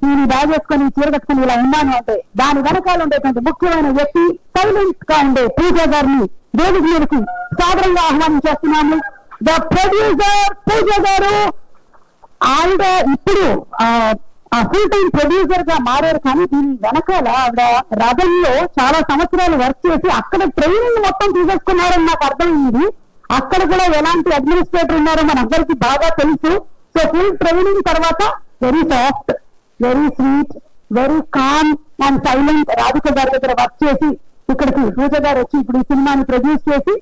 నేను బ్యాగ్ వేసుకొని చీర కట్టుకుని ఇలా ఉన్నాను అంటే దాని వెనకాల ఉండేటువంటి ముఖ్యమైన వ్యక్తి సైలెంట్ గా ఉండే పూజ గారిని వేదిక మీదకి సాదరంగా ఆహ్వానం చేస్తున్నాము. ద ప్రొడ్యూసర్ పూజ గారు ఆవిడ ఇప్పుడు ఫుల్ టైం ప్రొడ్యూసర్ గా మారారు, కానీ దీని వెనకాల ఆవిడ రథంలో చాలా సంవత్సరాలు వర్క్ చేసి అక్కడ ట్రైనింగ్ మొత్తం తీసేసుకున్నారని నాకు అర్థమైంది. అక్కడ కూడా ఎలాంటి అడ్మినిస్ట్రేటర్ ఉన్నారో మనందరికీ బాగా తెలుసు. సో ఫుల్ ట్రైనింగ్ తర్వాత very soft, very sweet, very calm and silent Radhika గారి దగ్గర వర్క్ చేసి ఇక్కడికి పూజ గారు వచ్చి ఇప్పుడు ఈ సినిమాని ప్రొడ్యూస్ చేసి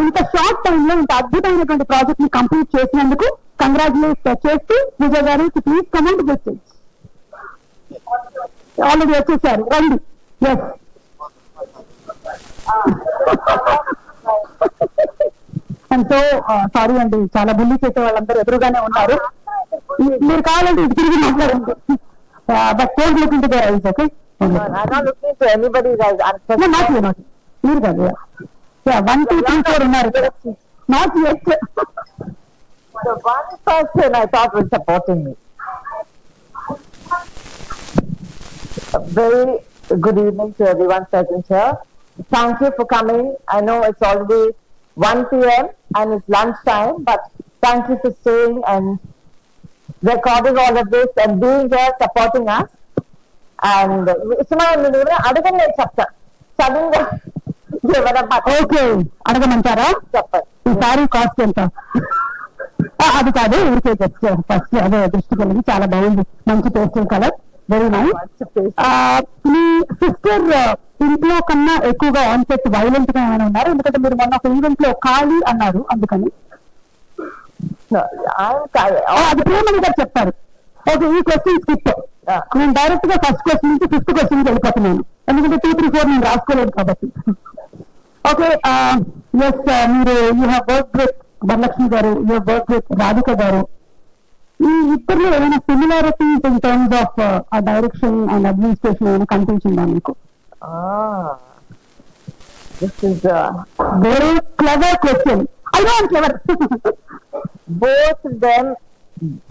ఇంత షార్ట్ టైమ్ లో ఇంత అద్భుతమైనటువంటి ప్రాజెక్ట్ ని కంప్లీట్ చేసినందుకు కంగ్రాచులేట్ చేస్తూ పూజ గారు ప్లీజ్ కమెంట్ చేసి ఆల్రెడీ వచ్చేసారు, రండి. ఎస్ అండ్ సో సారీ అండి, చాలా బుల్లి చేసే వాళ్ళందరూ ఎదురుగానే ఉన్నారు. మీరు కావాలంటే ఇది తిరిగి మాట్లాడండి. But don't look into there ice, okay? మీరు కాదు, 1 2 3 4 ఉన్నారు. Not yet. The one person I thought was supporting me. A very good evening to everyone present here. Thank you for coming. I know it's already 1 p.m. and it's lunch time, but thank you for staying and recording all of this and being here supporting us. And అడగండి చెప్తా సడన్గా okay అడగమంటారా? చెప్పండి. ఈసారి cost ఎంత? అది కాదు, ఊరికే just first అదే దృష్టి కలిగి చాలా బాగుంది, మంచి పేస్టల్ కలర్, వెరీ నైస్. మీ సిస్టర్ ఇంట్లో కన్నా ఎక్కువగా ఆన్ సెట్ వైలెంట్ గా ఏమైనా ఉన్నారు? ఎందుకంటే మీరు మొన్న ఒక ఈవెంట్ లో ఖాళీ అన్నారు, అందుకని అది ప్రేమని గారు చెప్తారు. ఓకే, ఈ క్వశ్చన్ స్కిప్. నేను డైరెక్ట్ గా ఫస్ట్ క్వశ్చన్ నుంచి 5th క్వశ్చన్ వెళ్ళిపోతున్నాను, ఎందుకంటే 2 3 4 నేను రాసుకోలేదు కాబట్టి. ఓకే, ఎస్, మీరు you have work with Varalakshmi garu, you have work with Radhika garu. ఈ ఇద్దరిలో ఏమైనా similarities in terms of direction and administration ఏమైనా కనిపించిందా మీకు? This is a very clever question. I know I'm clever. Both of them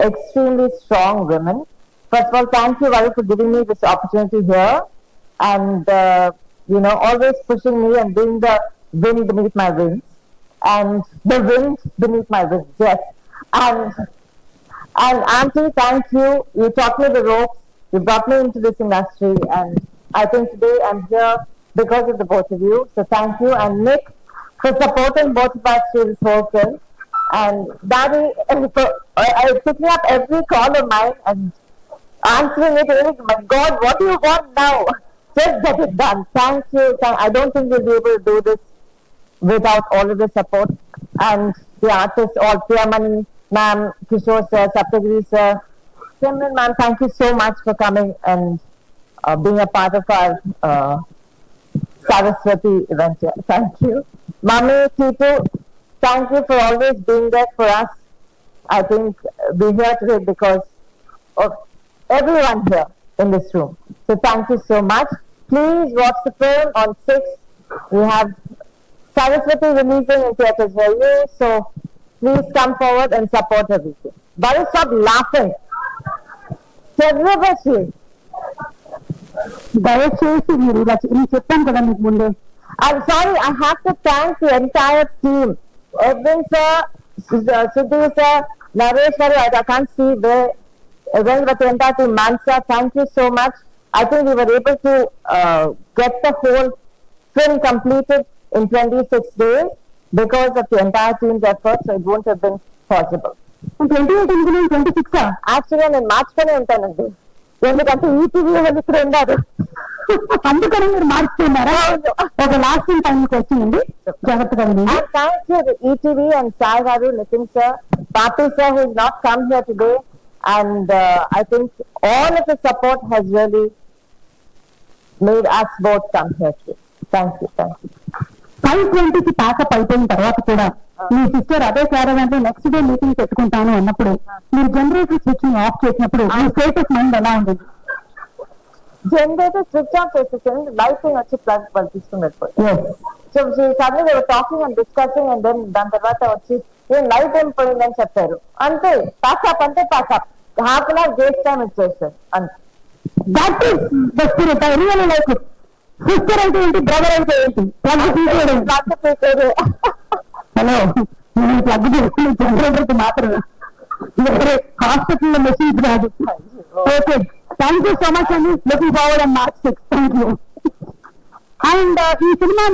extremely strong women. First of all, thank you, Varu, for giving me this opportunity here and always pushing me and being the wind beneath my wings and the wind beneath my wings. Yes, and Auntie, thank you. You taught me the ropes. You brought me into this industry, and I think today I'm here because of the both of you. So thank you, and Nick for supporting both of us through this whole thing. And Daddy, for picking up every call of mine and answering it. My God, what do you want now? Just get it done. Thank you. I don't think we'll be able to do this without all of the support. And the artists, all Priyamani ma'am, Kishore sir, Saptagiri sir, Simran ma'am, thank you so much for coming and being a part of our Saraswati event here. Thank you. Mami, Titu, thank you for always being there for us. I think we're here today because of everyone here in this room. So thank you so much. Please watch the film on 6th. We have Saraswati releasing in theaters for you. So please come forward and support everything. But stop laughing. Everybody. దయచేసి మీరు ఇలా నేను చెప్పాను కదా మీకు ముందే. I'm sorry, I have to thank the entire team. Edwin sir, Siddhi sir, Naresh sir, I can't see where, but the entire team, Mansa, thank you so much. I think we were able to get the whole film completed in 26 days because of the entire team's effort, so it won't have been possible. 28 26 Actually, నేను మార్చుకునే ఉంటానండి, ఎందుకంటే ETV వాళ్ళు ఇక్కడ ఉన్నారు, అందుకని మీరు మార్చుకున్నారా? ఒక లాస్ట్ టైంకి వచ్చిందండి, జాగ్రత్తగా. Thank you to ETV and Sai Garu, Nitin sir, Papi sir who has not come here today, and I think all of the support has really made us both come here today. Thank you. 520కి pack up అయిపోయిన తర్వాత కూడా మీ sister అదే caravan లో next day meeting పెట్టుకుంటాను అన్నప్పుడు మీరు జనరేటర్ స్విచ్ ని ఆఫ్ చేసినప్పుడు మీ స్టేటస్ మైండ్ ఎలా ఉండేది? జనరేటర్ స్విచ్ ఆఫ్ చేసేసాను, లైటింగ్ వచ్చి ప్లగ్ వాళ్ళు తీసుకుని వెళ్ళిపోయింది. So suddenly they were talking and discussing and then దాని తర్వాత వచ్చి లైట్ ఏం పోయిందని చెప్పారు, అంతే. ప్యాకప్ అంటే pack up, half an hour gate time ఇచ్చేసారు అంతే. That is the spirit. I really like it. Sister అయితే ఏంటి, బ్రదర్ అయితే ఏంటి, ప్లగ్ తీసేయడం. హలో, నేను ప్లగ్ తీసుకుని జనరేటర్కి మాత్రం హాస్పిటల్లో మెసేజ్ రాదు. Okay, thank you so much అండి. Looking forward and March 6. Thank you. And ఈ సినిమా